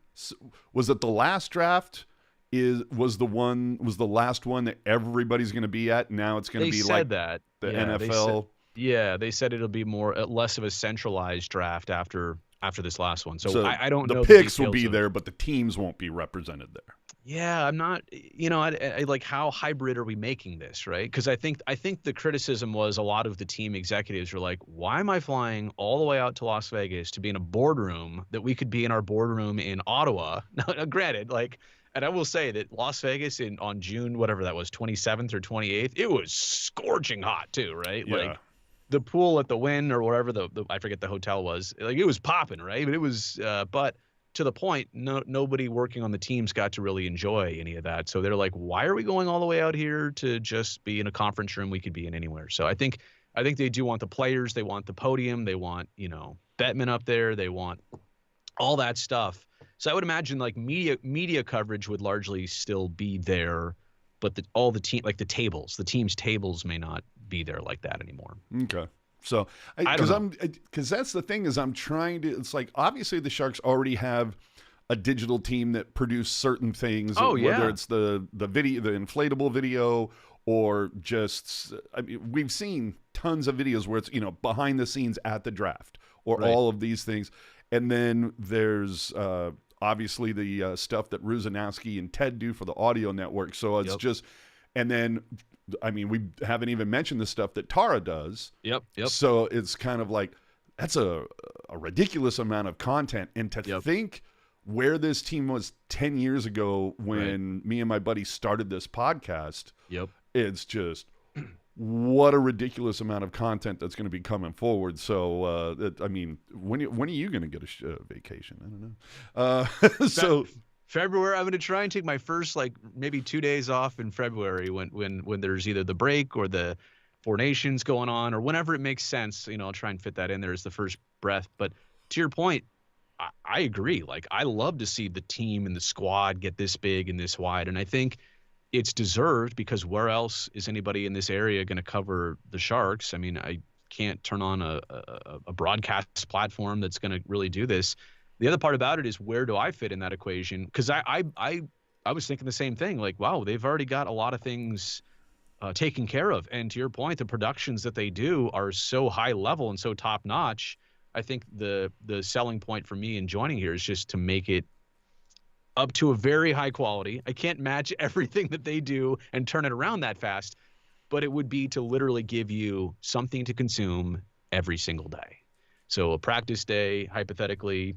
Speaker 1: was it the last draft? Was the last one that everybody's going to be at? Now it's going to be like
Speaker 2: that.
Speaker 1: The NFL.
Speaker 2: They said it'll be less of a centralized draft after this last one. So I don't know.
Speaker 1: The picks will be there, but the teams won't be represented there.
Speaker 2: Yeah, I'm not. I like, how hybrid are we making this, right? Because I think the criticism was a lot of the team executives were like, why am I flying all the way out to Las Vegas to be in a boardroom that we could be in our boardroom in Ottawa? Now, granted, and I will say that Las Vegas on June, whatever that was, 27th or 28th, it was scorching hot too, right?
Speaker 1: Yeah.
Speaker 2: The pool at the Wynn or wherever the I forget the hotel was, it was popping, right? But it was, but to the point, nobody working on the teams got to really enjoy any of that. So they're like, why are we going all the way out here to just be in a conference room we could be in anywhere? So I think they do want the players, they want the podium, they want Bettman up there, they want all that stuff. So I would imagine media coverage would largely still be there, but all the team, like the team's tables may not be there like that anymore.
Speaker 1: Okay. So because that's the thing is I'm trying to, it's like, obviously the Sharks already have a digital team that produce certain things, whether it's the video, the inflatable video, or just, we've seen tons of videos where it's, behind the scenes at the draft, or all of these things. And then there's obviously the stuff that Ruzanowski and Ted do for the audio network. So it's And then, I mean, we haven't even mentioned the stuff that Tara does.
Speaker 2: Yep.
Speaker 1: So it's kind of like, that's a ridiculous amount of content. And to think where this team was 10 years ago when me and my buddy started this podcast, it's just, what a ridiculous amount of content that's going to be coming forward. So, I mean, when are you going to get a vacation? I don't know. So
Speaker 2: February, I'm going to try and take my first, like, maybe 2 days off in February when there's either the break or the Four Nations going on or whenever it makes sense. You know, I'll try and fit that in there as the first breath. But to your point, I agree. Like, I love to see the team and the squad get this big and this wide. And I think it's deserved, because where else is anybody in this area going to cover the Sharks? I mean, I can't turn on a broadcast platform that's going to really do this. The other part about it is, where do I fit in that equation? Because I was thinking the same thing. Like, wow, they've already got a lot of things taken care of. And to your point, the productions that they do are so high level and so top notch. I think the selling point for me in joining here is just to make it up to a very high quality. I can't match everything that they do and turn it around that fast, but it would be to literally give you something to consume every single day. So a practice day, hypothetically,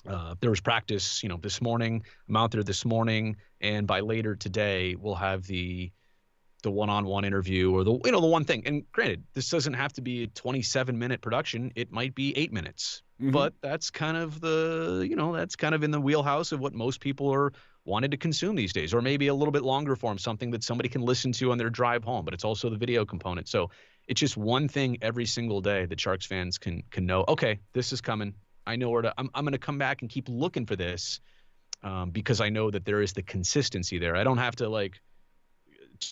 Speaker 2: there was practice, this morning. I'm out there this morning, and by later today, we'll have the one-on-one interview or the one thing. And granted, this doesn't have to be a 27-minute production. It might be 8 minutes. But that's kind of that's kind of in the wheelhouse of what most people are wanting to consume these days, or maybe a little bit longer form, something that somebody can listen to on their drive home, but it's also the video component. So it's just one thing every single day that Sharks fans can know, okay, this is coming. I know I'm going to come back and keep looking for this because I know that there is the consistency there. I don't have to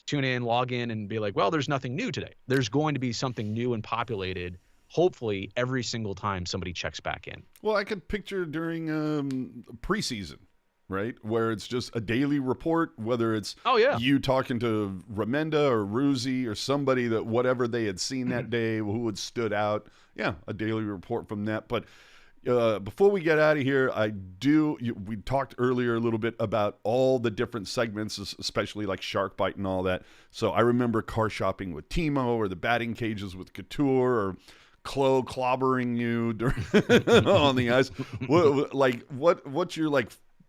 Speaker 2: tune in, log in, and be like, well, there's nothing new today. There's going to be something new and populated, hopefully, every single time somebody checks back in.
Speaker 1: Well, I could picture during preseason, right, where it's just a daily report, whether it's you talking to Remenda or Ruzi or somebody that whatever they had seen that day, who had stood out. Yeah, a daily report from that. But before we get out of here, we talked earlier a little bit about all the different segments, especially like Shark Byte and all that. So I remember car shopping with Timo, or the batting cages with Couture, or Chloe clobbering you on the ice. What's your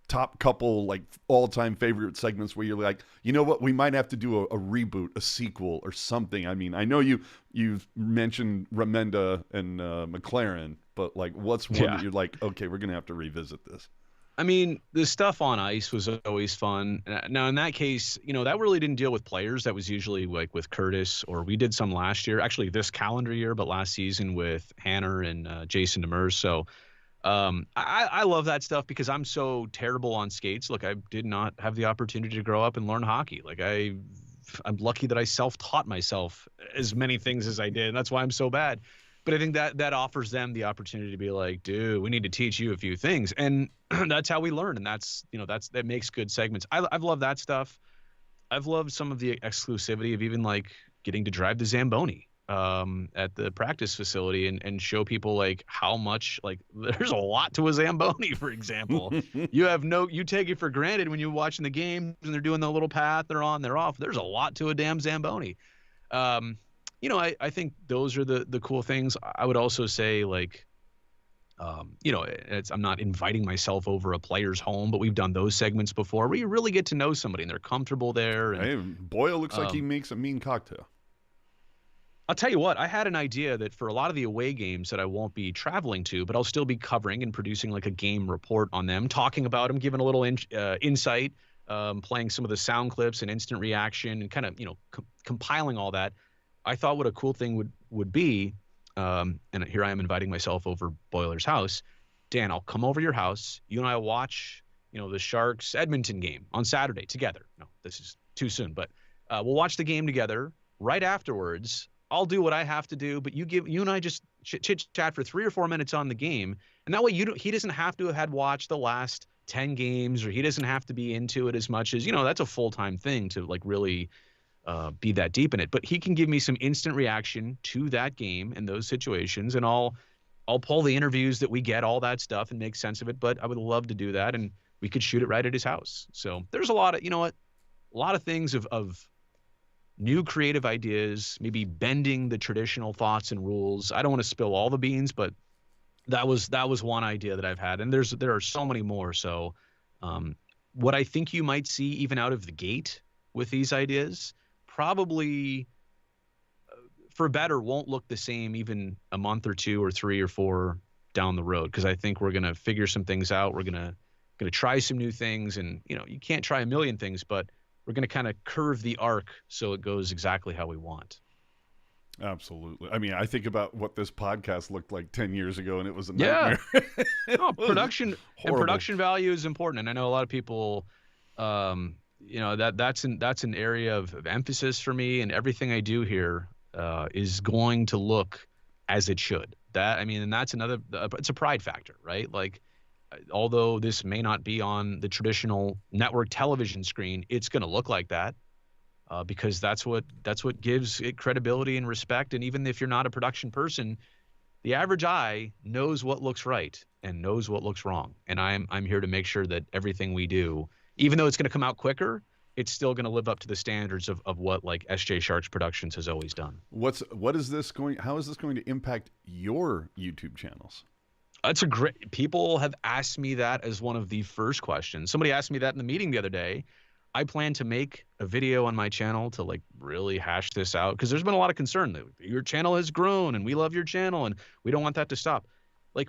Speaker 1: top couple all-time favorite segments where you're like, you know what, we might have to do a reboot, a sequel, or something? I mean, I know you've mentioned Remenda and McLaren, but what's one that you're like, okay, we're gonna have to revisit this?
Speaker 2: I mean, the stuff on ice was always fun. Now, in that case, that really didn't deal with players. That was usually with Curtis, or we did some last year, actually this calendar year, but last season with Hanner and Jason Demers. So I love that stuff because I'm so terrible on skates. Look, I did not have the opportunity to grow up and learn hockey. I'm lucky that I self-taught myself as many things as I did, and that's why I'm so bad. But I think that offers them the opportunity to be like, dude, we need to teach you a few things. And that's how we learn. And that makes good segments. I've loved that stuff. I've loved some of the exclusivity of even getting to drive the Zamboni at the practice facility and show people how much, there's a lot to a Zamboni, for example. You take it for granted when you're watching the game and they're doing the little path, they're on, they're off. There's a lot to a damn Zamboni. I think those are the cool things. I would also say I'm not inviting myself over a player's home, but we've done those segments before where you really get to know somebody and they're comfortable there. And,
Speaker 1: hey, Boyle looks like he makes a mean cocktail.
Speaker 2: I'll tell you what, I had an idea that for a lot of the away games that I won't be traveling to, but I'll still be covering and producing a game report on them, talking about them, giving a little insight, playing some of the sound clips and instant reaction and kind of, compiling all that. I thought what a cool thing would be, and here I am inviting myself over Boiler's house. Dan, I'll come over your house. You and I watch, the Sharks Edmonton game on Saturday together. No, this is too soon, but we'll watch the game together. Right afterwards, I'll do what I have to do, but you and I just chit chat for 3 or 4 minutes on the game, and that way he doesn't have to have had watched the last 10 games, or he doesn't have to be into it as much as that's a full-time thing to really be that deep in it. But he can give me some instant reaction to that game and those situations, and I'll pull the interviews that we get, all that stuff, and make sense of it. But I would love to do that, and we could shoot it right at his house. So there's a lot of a lot of things of new creative ideas, maybe bending the traditional thoughts and rules. I don't want to spill all the beans, but that was one idea that I've had, and there are so many more. So what I think you might see even out of the gate with these ideas probably for better won't look the same even a month or two or three or four down the road, because I think we're going to figure some things out. We're going to try some new things, and you can't try a million things, but we're going to kind of curve the arc so it goes exactly how we want.
Speaker 1: Absolutely. I mean, I think about what this podcast looked like 10 years ago, and it was a nightmare.
Speaker 2: No, production value is important, and I know a lot of people, that's an area of emphasis for me, and everything I do here is going to look as it should. And that's it's a pride factor, right? Like, although this may not be on the traditional network television screen, it's going to look like that. Because that's what gives it credibility and respect. And even if you're not a production person, the average eye knows what looks right and knows what looks wrong. And I'm here to make sure that everything we do, even though it's going to come out quicker, it's still going to live up to the standards of what like SJ Sharks Productions has always done.
Speaker 1: How is this going to impact your YouTube channels?
Speaker 2: People have asked me that as one of the first questions. Somebody asked me that in the meeting the other day. I plan to make a video on my channel to like really hash this out, because there's been a lot of concern that your channel has grown and we love your channel and we don't want that to stop. Like,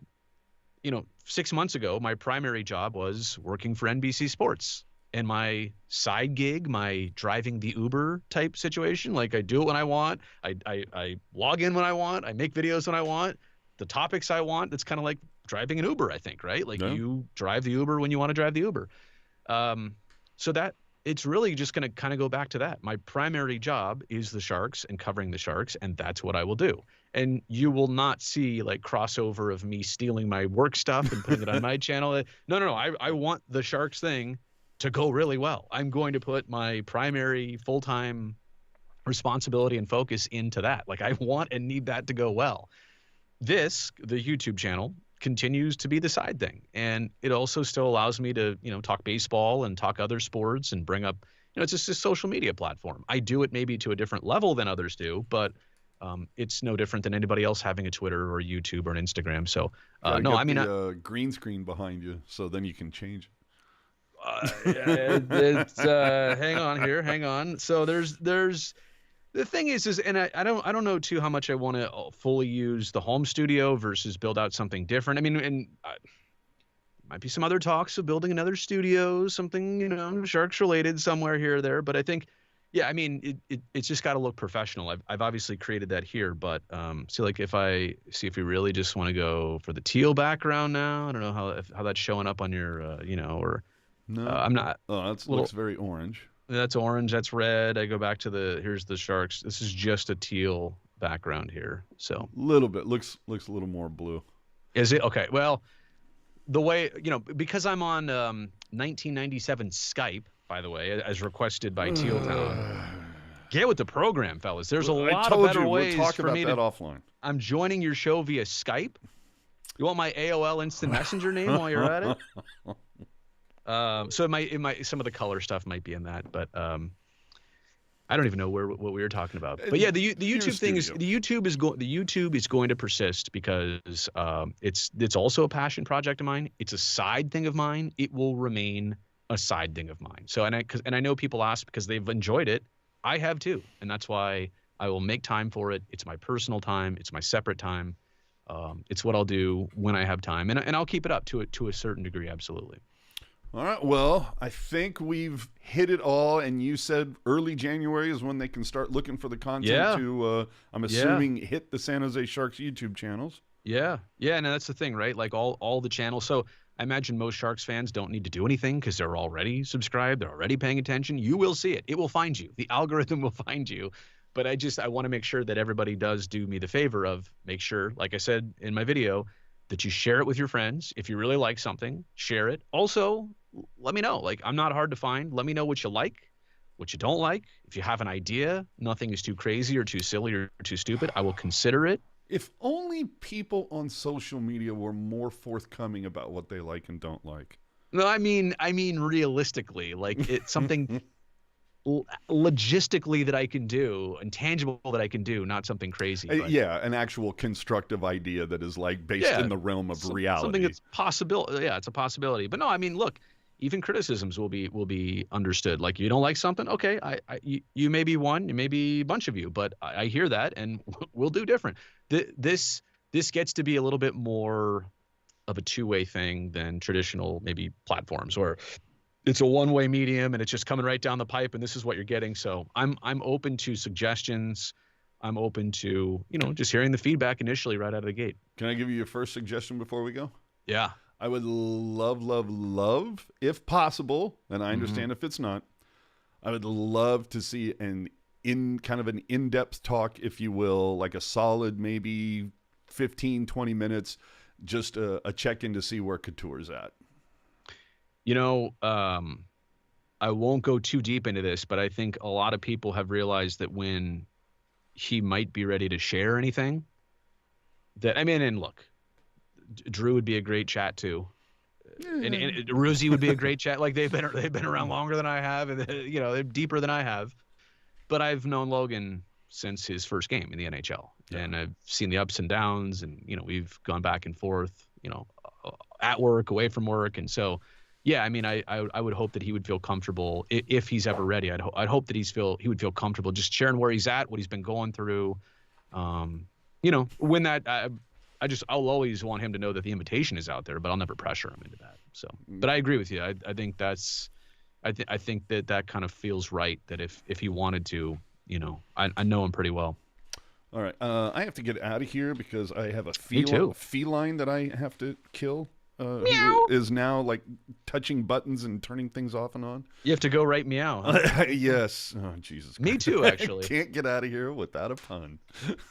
Speaker 2: 6 months ago, my primary job was working for NBC Sports, and my side gig, my driving the Uber type situation, like I do it when I want. I log in when I want. I make videos when I want. The topics I want. It's kind of like driving an Uber, I think, right? Like You drive the Uber when you want to drive the Uber. So that it's really just going to kind of go back to that. My primary job is the Sharks and covering the Sharks, and that's what I will do. And you will not see like crossover of me stealing my work stuff and putting it on my channel. No. I want the Sharks thing to go really well. I'm going to put my primary full-time responsibility and focus into that. Like, I want and need that to go well. The YouTube channel, continues to be the side thing, and it also still allows me to talk baseball and talk other sports and bring up it's just a social media platform. I do it maybe to a different level than others do, but it's no different than anybody else having a Twitter or YouTube or an Instagram. So
Speaker 1: green screen behind you, so then you can change
Speaker 2: hang on. So there's the thing is, and I don't know too how much I want to fully use the home studio versus build out something different. I mean, and might be some other talks of building another studio, something Sharks related somewhere here or there. But I think, it's just got to look professional. I've obviously created that here, but if we really just want to go for the teal background now, I don't know how that's showing up on your or
Speaker 1: no,
Speaker 2: I'm not.
Speaker 1: Oh, looks very orange.
Speaker 2: That's orange. That's red. I go back to here's the Sharks. This is just a teal background here. So
Speaker 1: a little bit looks a little more blue.
Speaker 2: Is it? Okay. Well, the way, because I'm on 1997 Skype, by the way, as requested by Teal Town. Get with the program, fellas. There's a lot of better ways for me to.
Speaker 1: Offline.
Speaker 2: I'm joining your show via Skype. You want my AOL Instant Messenger name while you're at it? So it might some of the color stuff might be in that, but I don't even know what we were talking about. But yeah, the YouTube thing is the YouTube is going to persist because it's also a passion project of mine. It's a side thing of mine. It will remain a side thing of mine. So and I know people ask because they've enjoyed it. I have too, and that's why I will make time for it. It's my personal time. It's my separate time. It's what I'll do when I have time, and I'll keep it up to a certain degree. Absolutely.
Speaker 1: All right. Well, I think we've hit it all. And you said early January is when they can start looking for the content to, I'm assuming, hit the San Jose Sharks YouTube channels.
Speaker 2: Yeah. Yeah. And that's the thing, right? Like all the channels. So I imagine most Sharks fans don't need to do anything because they're already subscribed. They're already paying attention. You will see it. It will find you. The algorithm will find you. But I want to make sure that everybody does do me the favor of make sure, like I said in my video, that you share it with your friends. If you really like something, share it. Also, let me know. Like, I'm not hard to find. Let me know what you like, what you don't like. If you have an idea, nothing is too crazy or too silly or too stupid, I will consider it.
Speaker 1: If only people on social media were more forthcoming about what they like and don't like.
Speaker 2: No, I mean realistically, like it's something logistically that I can do and tangible that I can do, not something crazy. But
Speaker 1: Yeah, an actual constructive idea that is like based in the realm of reality.
Speaker 2: Something that's possible. Yeah, it's a possibility. But no, I mean, look, even criticisms will be understood. Like, you don't like something, okay, you may be one, you may be a bunch of you, but I hear that, and we'll do different. This gets to be a little bit more of a two-way thing than traditional maybe platforms, or it's a one-way medium and it's just coming right down the pipe and this is what you're getting. So I'm open to suggestions. I'm open to, just hearing the feedback initially right out of the gate.
Speaker 1: Can I give you your first suggestion before we go?
Speaker 2: Yeah.
Speaker 1: I would love, if possible, and I understand if it's not, I would love to see kind of an in-depth talk, if you will, like a solid maybe 15, 20 minutes, just a check-in to see where Couture's at.
Speaker 2: I won't go too deep into this, but I think a lot of people have realized that when he might be ready to share anything, and look, Drew would be a great chat too, and Ruzi would be a great chat. Like, they've been around longer than I have, and they're deeper than I have. But I've known Logan since his first game in the NHL, and I've seen the ups and downs, and we've gone back and forth, at work, away from work, and so. Yeah, I mean, I would hope that he would feel comfortable if he's ever ready. I'd hope that he would feel comfortable just sharing where he's at, what he's been going through. When that I'll always want him to know that the invitation is out there, but I'll never pressure him into that. So, but I agree with you. I think I think that kind of feels right. That if he wanted to, I know him pretty well.
Speaker 1: All right, I have to get out of here because I have a feline that I have to kill. Who is now like touching buttons and turning things off and on.
Speaker 2: You have to go right meow. Huh?
Speaker 1: Yes. Oh, Jesus.
Speaker 2: Me too, actually.
Speaker 1: I can't get out of here without a pun.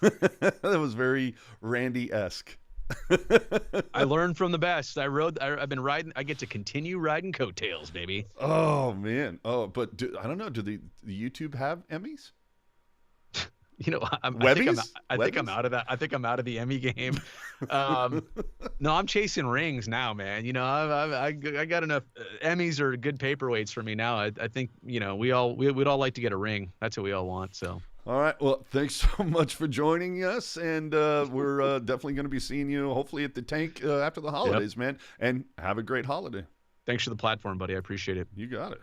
Speaker 1: That was very Randy-esque.
Speaker 2: I learned from the best. I've been riding. I get to continue riding coattails, baby.
Speaker 1: Oh, man. Oh, but I don't know. Do the YouTube have Emmys?
Speaker 2: I think I'm out of that. I think I'm out of the Emmy game. No, I'm chasing rings now, man. I got enough. Emmys are good paperweights for me now. I think we'd all like to get a ring. That's what we all want. So.
Speaker 1: All right. Well, thanks so much for joining us, and we're definitely going to be seeing you hopefully at the tank after the holidays, man. And have a great holiday.
Speaker 2: Thanks for the platform, buddy. I appreciate it.
Speaker 1: You got it.